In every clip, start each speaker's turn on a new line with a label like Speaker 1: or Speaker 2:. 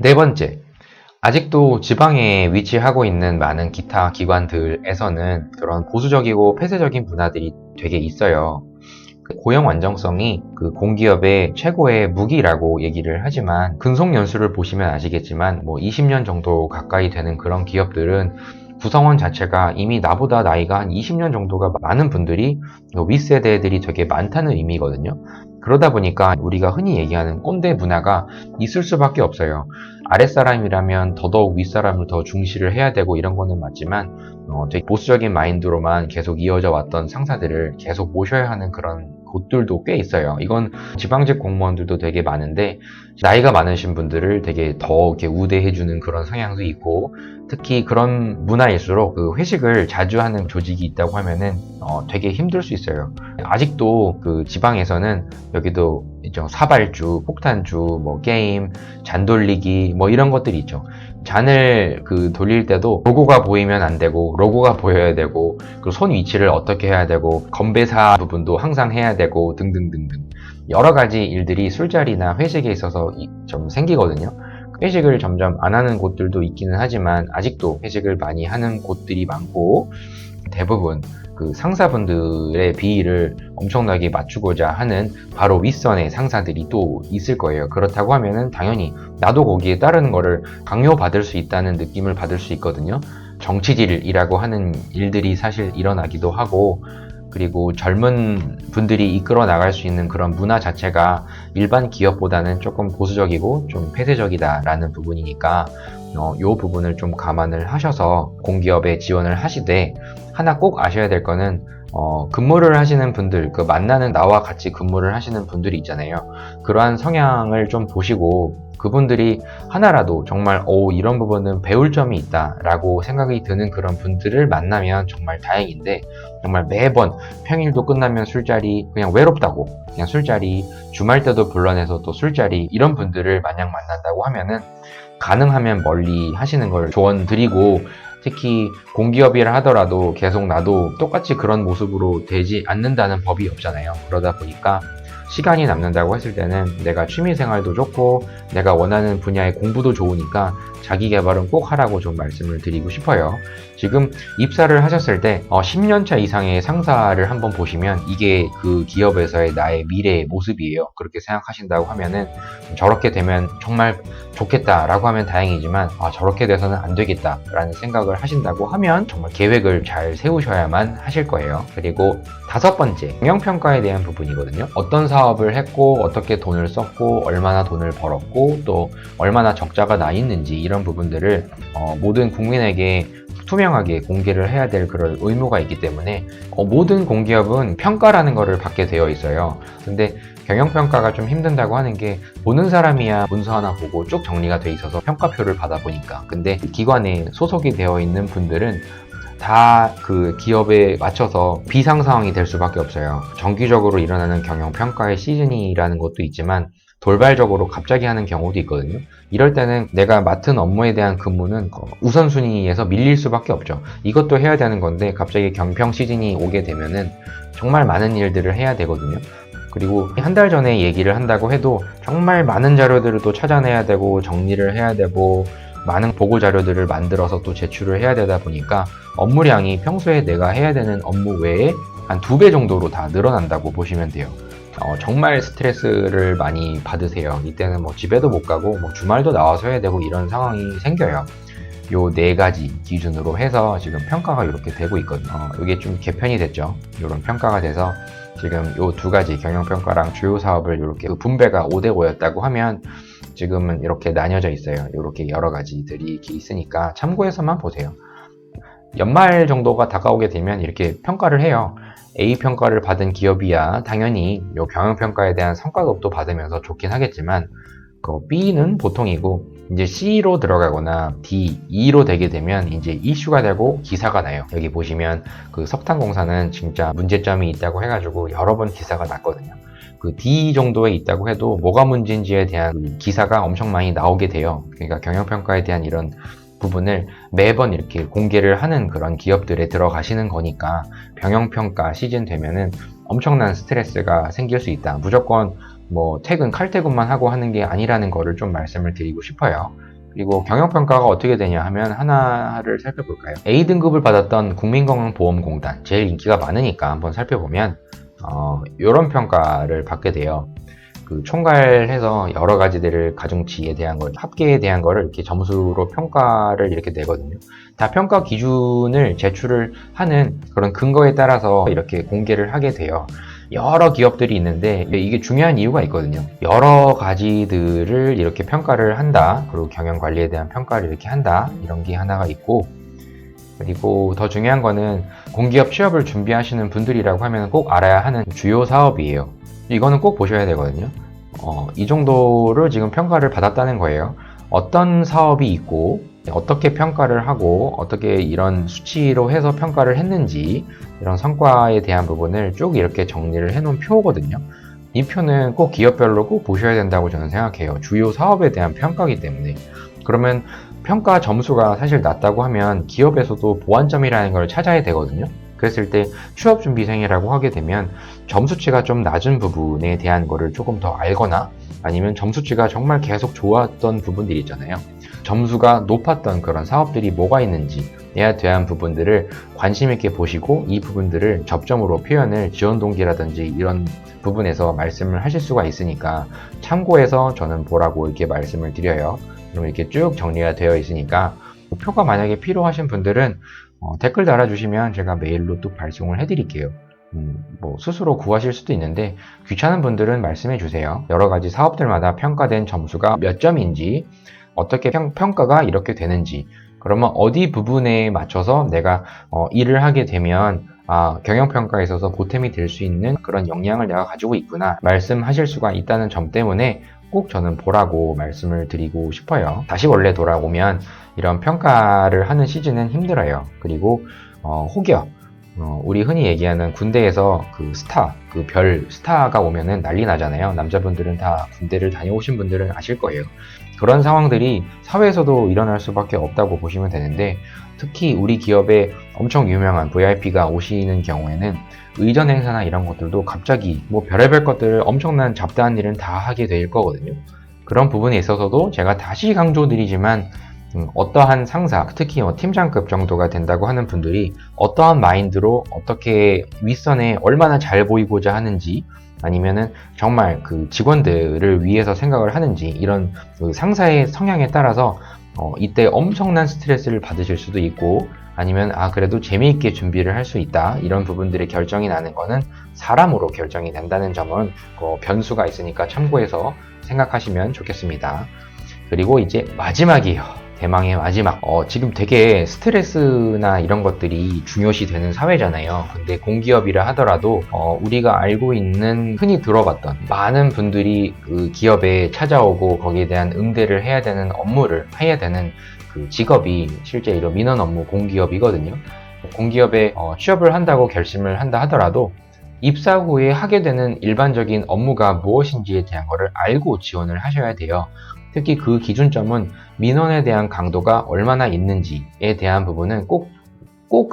Speaker 1: 네 번째, 아직도 지방에 위치하고 있는 많은 기타 기관들에서는 그런 보수적이고 폐쇄적인 문화들이 되게 있어요. 고용 안정성이 그 공기업의 최고의 무기라고 얘기를 하지만 근속 연수를 보시면 아시겠지만 뭐 20년 정도 가까이 되는 그런 기업들은 구성원 자체가 이미 나보다 나이가 한 20년 정도가 많은 분들이 윗세대들이 되게 많다는 의미거든요. 그러다 보니까 우리가 흔히 얘기하는 꼰대 문화가 있을 수밖에 없어요. 아랫사람이라면 더더욱 윗사람을 더 중시를 해야 되고 이런 거는 맞지만 되게 보수적인 마인드로만 계속 이어져 왔던 상사들을 계속 모셔야 하는 그런 곳들도 꽤 있어요. 이건 지방직 공무원들도 되게 많은데 나이가 많으신 분들을 되게 더 이렇게 우대해주는 그런 성향도 있고 특히 그런 문화일수록 그 회식을 자주 하는 조직이 있다고 하면은 되게 힘들 수 있어요. 아직도 그 지방에서는 여기도 있죠. 사발주, 폭탄주, 뭐 게임, 잔 돌리기 뭐 이런 것들이 있죠. 잔을 그 돌릴 때도 로고가 보이면 안 되고 로고가 보여야 되고 그리고 손 위치를 어떻게 해야 되고 건배사 부분도 항상 해야 되고 등등등등 여러 가지 일들이 술자리나 회식에 있어서 좀 생기거든요. 회식을 점점 안 하는 곳들도 있기는 하지만 아직도 회식을 많이 하는 곳들이 많고 대부분 그 상사분들의 비위를 엄청나게 맞추고자 하는 바로 윗선의 상사들이 또 있을 거예요. 그렇다고 하면은 당연히 나도 거기에 따르는 거를 강요받을 수 있다는 느낌을 받을 수 있거든요. 정치질이라고 하는 일들이 사실 일어나기도 하고 그리고 젊은 분들이 이끌어 나갈 수 있는 그런 문화 자체가 일반 기업보다는 조금 보수적이고 좀 폐쇄적이다라는 부분이니까 이 부분을 좀 감안을 하셔서 공기업에 지원을 하시되 하나 꼭 아셔야 될 거는 근무를 하시는 분들, 그 만나는 나와 같이 근무를 하시는 분들이 있잖아요. 그러한 성향을 좀 보시고 그분들이 하나라도 정말 이런 부분은 배울 점이 있다라고 생각이 드는 그런 분들을 만나면 정말 다행인데 정말 매번 평일도 끝나면 술자리 그냥 외롭다고 그냥 술자리 주말 때도 불러내서 또 술자리 이런 분들을 마냥 만난다고 하면은 가능하면 멀리 하시는 걸 조언 드리고 특히 공기업이라 하더라도 계속 나도 똑같이 그런 모습으로 되지 않는다는 법이 없잖아요. 그러다 보니까 시간이 남는다고 했을 때는 내가 취미생활도 좋고 내가 원하는 분야의 공부도 좋으니까 자기 개발은 꼭 하라고 좀 말씀을 드리고 싶어요. 지금 입사를 하셨을 때 10년차 이상의 상사를 한번 보시면 이게 그 기업에서의 나의 미래의 모습이에요. 그렇게 생각하신다고 하면은 저렇게 되면 정말 좋겠다라고 하면 다행이지만 저렇게 돼서는 안 되겠다라는 생각을 하신다고 하면 정말 계획을 잘 세우셔야만 하실 거예요. 그리고 다섯 번째, 경영평가에 대한 부분이거든요. 어떤 사업을 했고 어떻게 돈을 썼고 얼마나 돈을 벌었고 또 얼마나 적자가 나 있는지 이런 부분들을 모든 국민에게 투명하게 공개를 해야 될 그런 의무가 있기 때문에 모든 공기업은 평가라는 거를 받게 되어 있어요. 근데 경영평가가 좀 힘든다고 하는 게 보는 사람이야 문서 하나 보고 쭉 정리가 돼 있어서 평가표를 받아보니까 근데 기관에 소속이 되어 있는 분들은 다 그 기업에 맞춰서 비상 상황이 될 수밖에 없어요. 정기적으로 일어나는 경영평가의 시즌이라는 것도 있지만 돌발적으로 갑자기 하는 경우도 있거든요. 이럴 때는 내가 맡은 업무에 대한 근무는 우선순위에서 밀릴 수밖에 없죠. 이것도 해야 되는 건데 갑자기 경평 시즌이 오게 되면은 정말 많은 일들을 해야 되거든요. 그리고 한 달 전에 얘기를 한다고 해도 정말 많은 자료들을 또 찾아내야 되고 정리를 해야 되고 많은 보고 자료들을 만들어서 또 제출을 해야 되다 보니까 업무량이 평소에 내가 해야 되는 업무 외에 한 2배 정도로 다 늘어난다고 보시면 돼요. 정말 스트레스를 많이 받으세요. 이때는 뭐 집에도 못 가고 뭐 주말도 나와서 해야 되고 이런 상황이 생겨요. 요 4가지 기준으로 해서 지금 평가가 이렇게 되고 있거든요. 이게 좀 개편이 됐죠. 이런 평가가 돼서 지금 요 2가지 경영평가랑 주요 사업을 이렇게 분배가 5대5였다고 하면 지금은 이렇게 나뉘어져 있어요. 이렇게 여러 가지들이 이렇게 있으니까 참고해서만 보세요. 연말 정도가 다가오게 되면 이렇게 평가를 해요. A 평가를 받은 기업이야 당연히 요 경영평가에 대한 성과급도 받으면서 좋긴 하겠지만 그 B는 보통이고 이제 C로 들어가거나 D, E로 되게 되면 이제 이슈가 되고 기사가 나요. 여기 보시면 그 석탄공사는 진짜 문제점이 있다고 해가지고 여러 번 기사가 났거든요. 그 D 정도에 있다고 해도 뭐가 문제인지에 대한 기사가 엄청 많이 나오게 돼요. 그러니까 경영평가에 대한 이런 부분을 매번 이렇게 공개를 하는 그런 기업들에 들어가시는 거니까 경영평가 시즌 되면은 엄청난 스트레스가 생길 수 있다. 무조건 뭐 칼퇴근만 하고 하는 게 아니라는 거를 좀 말씀을 드리고 싶어요. 그리고 경영평가가 어떻게 되냐 하면 하나를 살펴볼까요? A등급을 받았던 국민건강보험공단, 제일 인기가 많으니까 한번 살펴보면 이런 평가를 받게 돼요. 그 총괄해서 여러 가지들을 가중치에 대한 걸, 합계에 대한 거를 이렇게 점수로 평가를 이렇게 내거든요. 다 평가 기준을 제출을 하는 그런 근거에 따라서 이렇게 공개를 하게 돼요. 여러 기업들이 있는데 이게 중요한 이유가 있거든요. 여러 가지들을 이렇게 평가를 한다. 그리고 경영 관리에 대한 평가를 이렇게 한다. 이런 게 하나가 있고, 그리고 더 중요한 거는 공기업 취업을 준비하시는 분들이라고 하면 꼭 알아야 하는 주요 사업이에요. 이거는 꼭 보셔야 되거든요. 이 정도를 지금 평가를 받았다는 거예요. 어떤 사업이 있고 어떻게 평가를 하고 어떻게 이런 수치로 해서 평가를 했는지, 이런 성과에 대한 부분을 쭉 이렇게 정리를 해놓은 표거든요. 이 표는 꼭 기업별로 꼭 보셔야 된다고 저는 생각해요. 주요 사업에 대한 평가이기 때문에. 그러면 평가 점수가 사실 낮다고 하면 기업에서도 보완점이라는 걸 찾아야 되거든요. 그랬을 때 취업준비생이라고 하게 되면 점수치가 좀 낮은 부분에 대한 거를 조금 더 알거나, 아니면 점수치가 정말 계속 좋았던 부분들이 있잖아요. 점수가 높았던 그런 사업들이 뭐가 있는지에 대한 부분들을 관심 있게 보시고, 이 부분들을 접점으로 표현을 지원 동기라든지 이런 부분에서 말씀을 하실 수가 있으니까 참고해서 저는 보라고 이렇게 말씀을 드려요. 그럼 이렇게 쭉 정리가 되어 있으니까 표가 만약에 필요하신 분들은 댓글 달아주시면 제가 메일로 또 발송을 해드릴게요. 뭐 스스로 구하실 수도 있는데 귀찮은 분들은 말씀해 주세요. 여러 가지 사업들마다 평가된 점수가 몇 점인지, 어떻게 평가가 이렇게 되는지, 그러면 어디 부분에 맞춰서 내가 일을 하게 되면 경영평가에 있어서 보탬이 될 수 있는 그런 역량을 내가 가지고 있구나 말씀하실 수가 있다는 점 때문에 꼭 저는 보라고 말씀을 드리고 싶어요. 다시 원래 돌아오면 이런 평가를 하는 시즌은 힘들어요. 그리고 혹여 우리 흔히 얘기하는 군대에서 그 스타, 그 별 스타가 오면은 난리 나잖아요. 남자분들은 다 군대를 다녀오신 분들은 아실 거예요. 그런 상황들이 사회에서도 일어날 수밖에 없다고 보시면 되는데, 특히 우리 기업에 엄청 유명한 VIP가 오시는 경우에는 의전 행사나 이런 것들도 갑자기 뭐 별의별 것들을 엄청난 잡다한 일은 다 하게 될 거거든요. 그런 부분에 있어서도 제가 다시 강조드리지만 어떠한 상사, 특히 팀장급 정도가 된다고 하는 분들이 어떠한 마인드로 어떻게 윗선에 얼마나 잘 보이고자 하는지, 아니면은 정말 그 직원들을 위해서 생각을 하는지, 이런 그 상사의 성향에 따라서 이때 엄청난 스트레스를 받으실 수도 있고, 아니면 그래도 재미있게 준비를 할 수 있다, 이런 부분들의 결정이 나는 거는 사람으로 결정이 된다는 점은 변수가 있으니까 참고해서 생각하시면 좋겠습니다. 그리고 이제 마지막이에요. 대망의 마지막. 지금 되게 스트레스나 이런 것들이 중요시 되는 사회잖아요. 근데 공기업이라 하더라도 우리가 알고 있는, 흔히 들어봤던 많은 분들이 그 기업에 찾아오고 거기에 대한 응대를 해야 되는 업무를 해야 되는 그 직업이 실제 이런 민원 업무 공기업이거든요. 공기업에 취업을 한다고 결심을 한다 하더라도 입사 후에 하게 되는 일반적인 업무가 무엇인지에 대한 것을 알고 지원을 하셔야 돼요. 특히 그 기준점은 민원에 대한 강도가 얼마나 있는지에 대한 부분은 꼭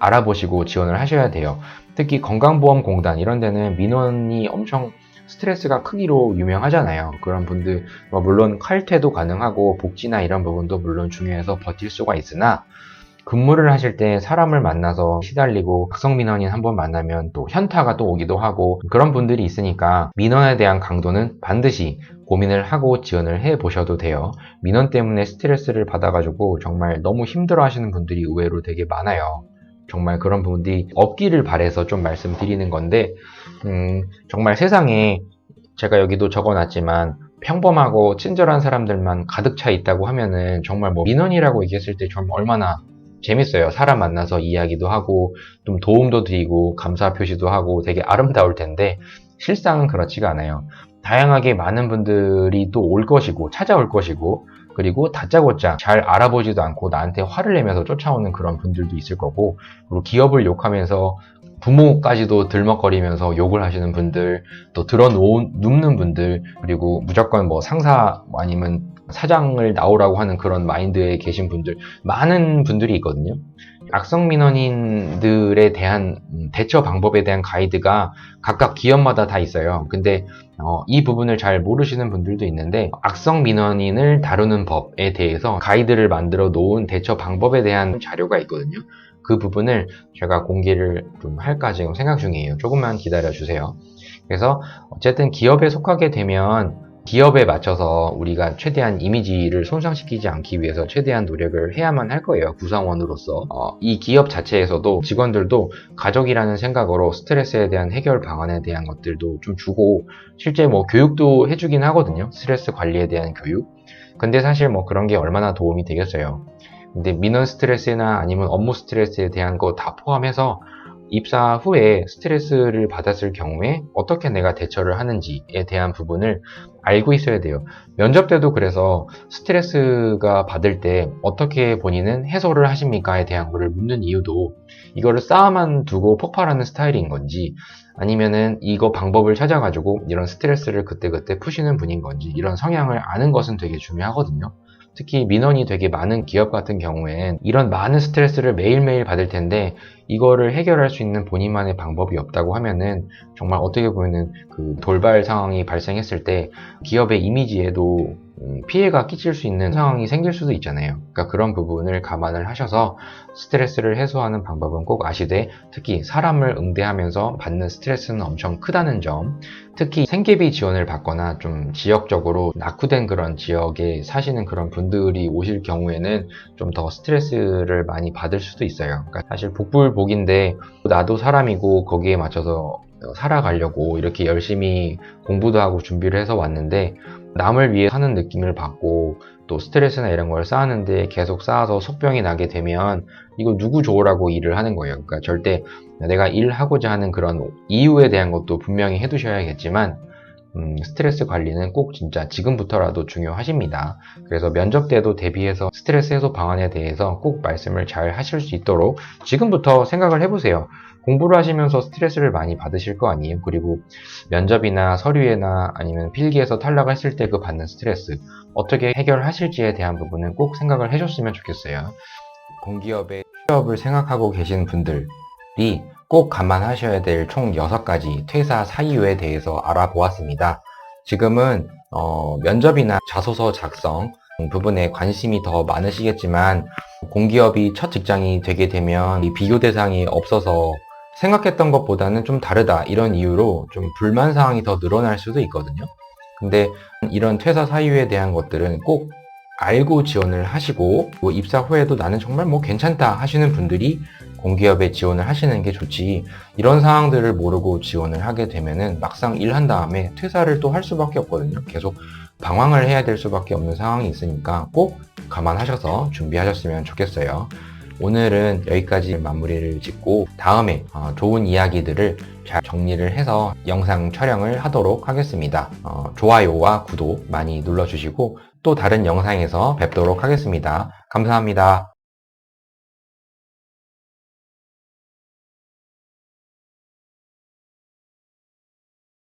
Speaker 1: 알아보시고 지원을 하셔야 돼요. 특히 건강보험공단 이런 데는 민원이 엄청 스트레스가 크기로 유명하잖아요. 그런 분들 물론 칼퇴도 가능하고 복지나 이런 부분도 물론 중요해서 버틸 수가 있으나, 근무를 하실 때 사람을 만나서 시달리고 악성민원인 한번 만나면 또 현타가 또 오기도 하고, 그런 분들이 있으니까 민원에 대한 강도는 반드시 고민을 하고 지원을 해 보셔도 돼요. 민원 때문에 스트레스를 받아가지고 정말 너무 힘들어 하시는 분들이 의외로 되게 많아요. 정말 그런 부분들이 없기를 바라서 좀 말씀드리는 건데, 정말 세상에 제가 여기도 적어놨지만 평범하고 친절한 사람들만 가득 차 있다고 하면은 정말 민원이라고 얘기했을 때 정말 얼마나 재밌어요. 사람 만나서 이야기도 하고 좀 도움도 드리고 감사 표시도 하고 되게 아름다울 텐데, 실상은 그렇지가 않아요. 다양하게 많은 분들이 또 올 것이고 찾아올 것이고, 그리고 다짜고짜 잘 알아보지도 않고 나한테 화를 내면서 쫓아오는 그런 분들도 있을 거고, 그리고 기업을 욕하면서 부모까지도 들먹거리면서 욕을 하시는 분들, 또 눕는 분들, 그리고 무조건 상사 아니면 사장을 나오라고 하는 그런 마인드에 계신 분들, 많은 분들이 있거든요. 악성 민원인들에 대한 대처 방법에 대한 가이드가 각각 기업마다 다 있어요. 근데 이 부분을 잘 모르시는 분들도 있는데, 악성 민원인을 다루는 법에 대해서 가이드를 만들어 놓은 대처 방법에 대한 자료가 있거든요. 그 부분을 제가 공개를 좀 할까 지금 생각 중이에요. 조금만 기다려 주세요. 그래서 어쨌든 기업에 속하게 되면 기업에 맞춰서 우리가 최대한 이미지를 손상시키지 않기 위해서 최대한 노력을 해야만 할 거예요. 구성원으로서. 이 기업 자체에서도 직원들도 가족이라는 생각으로 스트레스에 대한 해결 방안에 대한 것들도 좀 주고, 실제 뭐 교육도 해주긴 하거든요. 스트레스 관리에 대한 교육. 근데 사실 뭐 그런 게 얼마나 도움이 되겠어요. 근데 민원 스트레스나 아니면 업무 스트레스에 대한 거 다 포함해서 입사 후에 스트레스를 받았을 경우에 어떻게 내가 대처를 하는지에 대한 부분을 알고 있어야 돼요. 면접 때도 그래서 스트레스가 받을 때 어떻게 본인은 해소를 하십니까에 대한 거를 묻는 이유도, 이거를 쌓아만 두고 폭발하는 스타일인 건지, 아니면은 이거 방법을 찾아가지고 이런 스트레스를 그때그때 푸시는 분인 건지, 이런 성향을 아는 것은 되게 중요하거든요. 특히 민원이 되게 많은 기업 같은 경우엔 이런 많은 스트레스를 매일매일 받을 텐데, 이거를 해결할 수 있는 본인만의 방법이 없다고 하면은 정말 어떻게 보면은 그 돌발 상황이 발생했을 때 기업의 이미지에도 피해가 끼칠 수 있는 상황이 생길 수도 있잖아요. 그러니까 그런 부분을 감안을 하셔서 스트레스를 해소하는 방법은 꼭 아시되, 특히 사람을 응대하면서 받는 스트레스는 엄청 크다는 점, 특히 생계비 지원을 받거나 좀 지역적으로 낙후된 그런 지역에 사시는 그런 분들이 오실 경우에는 좀 더 스트레스를 많이 받을 수도 있어요. 그러니까 사실 복불복인데, 나도 사람이고 거기에 맞춰서 살아가려고 이렇게 열심히 공부도 하고 준비를 해서 왔는데, 남을 위해 사는 느낌을 받고 또 스트레스나 이런 걸 쌓았는데 계속 쌓아서 속병이 나게 되면 이거 누구 좋으라고 일을 하는 거예요. 그러니까 절대 내가 일하고자 하는 그런 이유에 대한 것도 분명히 해두셔야겠지만, 스트레스 관리는 꼭 진짜 지금부터라도 중요하십니다. 그래서 면접 때도 대비해서 스트레스 해소 방안에 대해서 꼭 말씀을 잘 하실 수 있도록 지금부터 생각을 해보세요. 공부를 하시면서 스트레스를 많이 받으실 거 아니에요? 그리고 면접이나 서류에나 아니면 필기에서 탈락했을 때 그 받는 스트레스 어떻게 해결하실지에 대한 부분은 꼭 생각을 해줬으면 좋겠어요. 공기업의 취업을 생각하고 계신 분들이 꼭 감안하셔야 될 총 6가지 퇴사 사유에 대해서 알아보았습니다. 지금은 면접이나 자소서 작성 부분에 관심이 더 많으시겠지만, 공기업이 첫 직장이 되게 되면 이 비교 대상이 없어서 생각했던 것보다는 좀 다르다, 이런 이유로 좀 불만 사항이 더 늘어날 수도 있거든요. 근데 이런 퇴사 사유에 대한 것들은 꼭 알고 지원을 하시고, 뭐 입사 후에도 나는 정말 뭐 괜찮다 하시는 분들이 공기업에 지원을 하시는 게 좋지, 이런 상황들을 모르고 지원을 하게 되면은 막상 일한 다음에 퇴사를 또 할 수밖에 없거든요. 계속 방황을 해야 될 수밖에 없는 상황이 있으니까 꼭 감안하셔서 준비하셨으면 좋겠어요. 오늘은 여기까지 마무리를 짓고, 다음에 좋은 이야기들을 잘 정리를 해서 영상 촬영을 하도록 하겠습니다. 좋아요와 구독 많이 눌러주시고 또 다른 영상에서 뵙도록 하겠습니다. 감사합니다.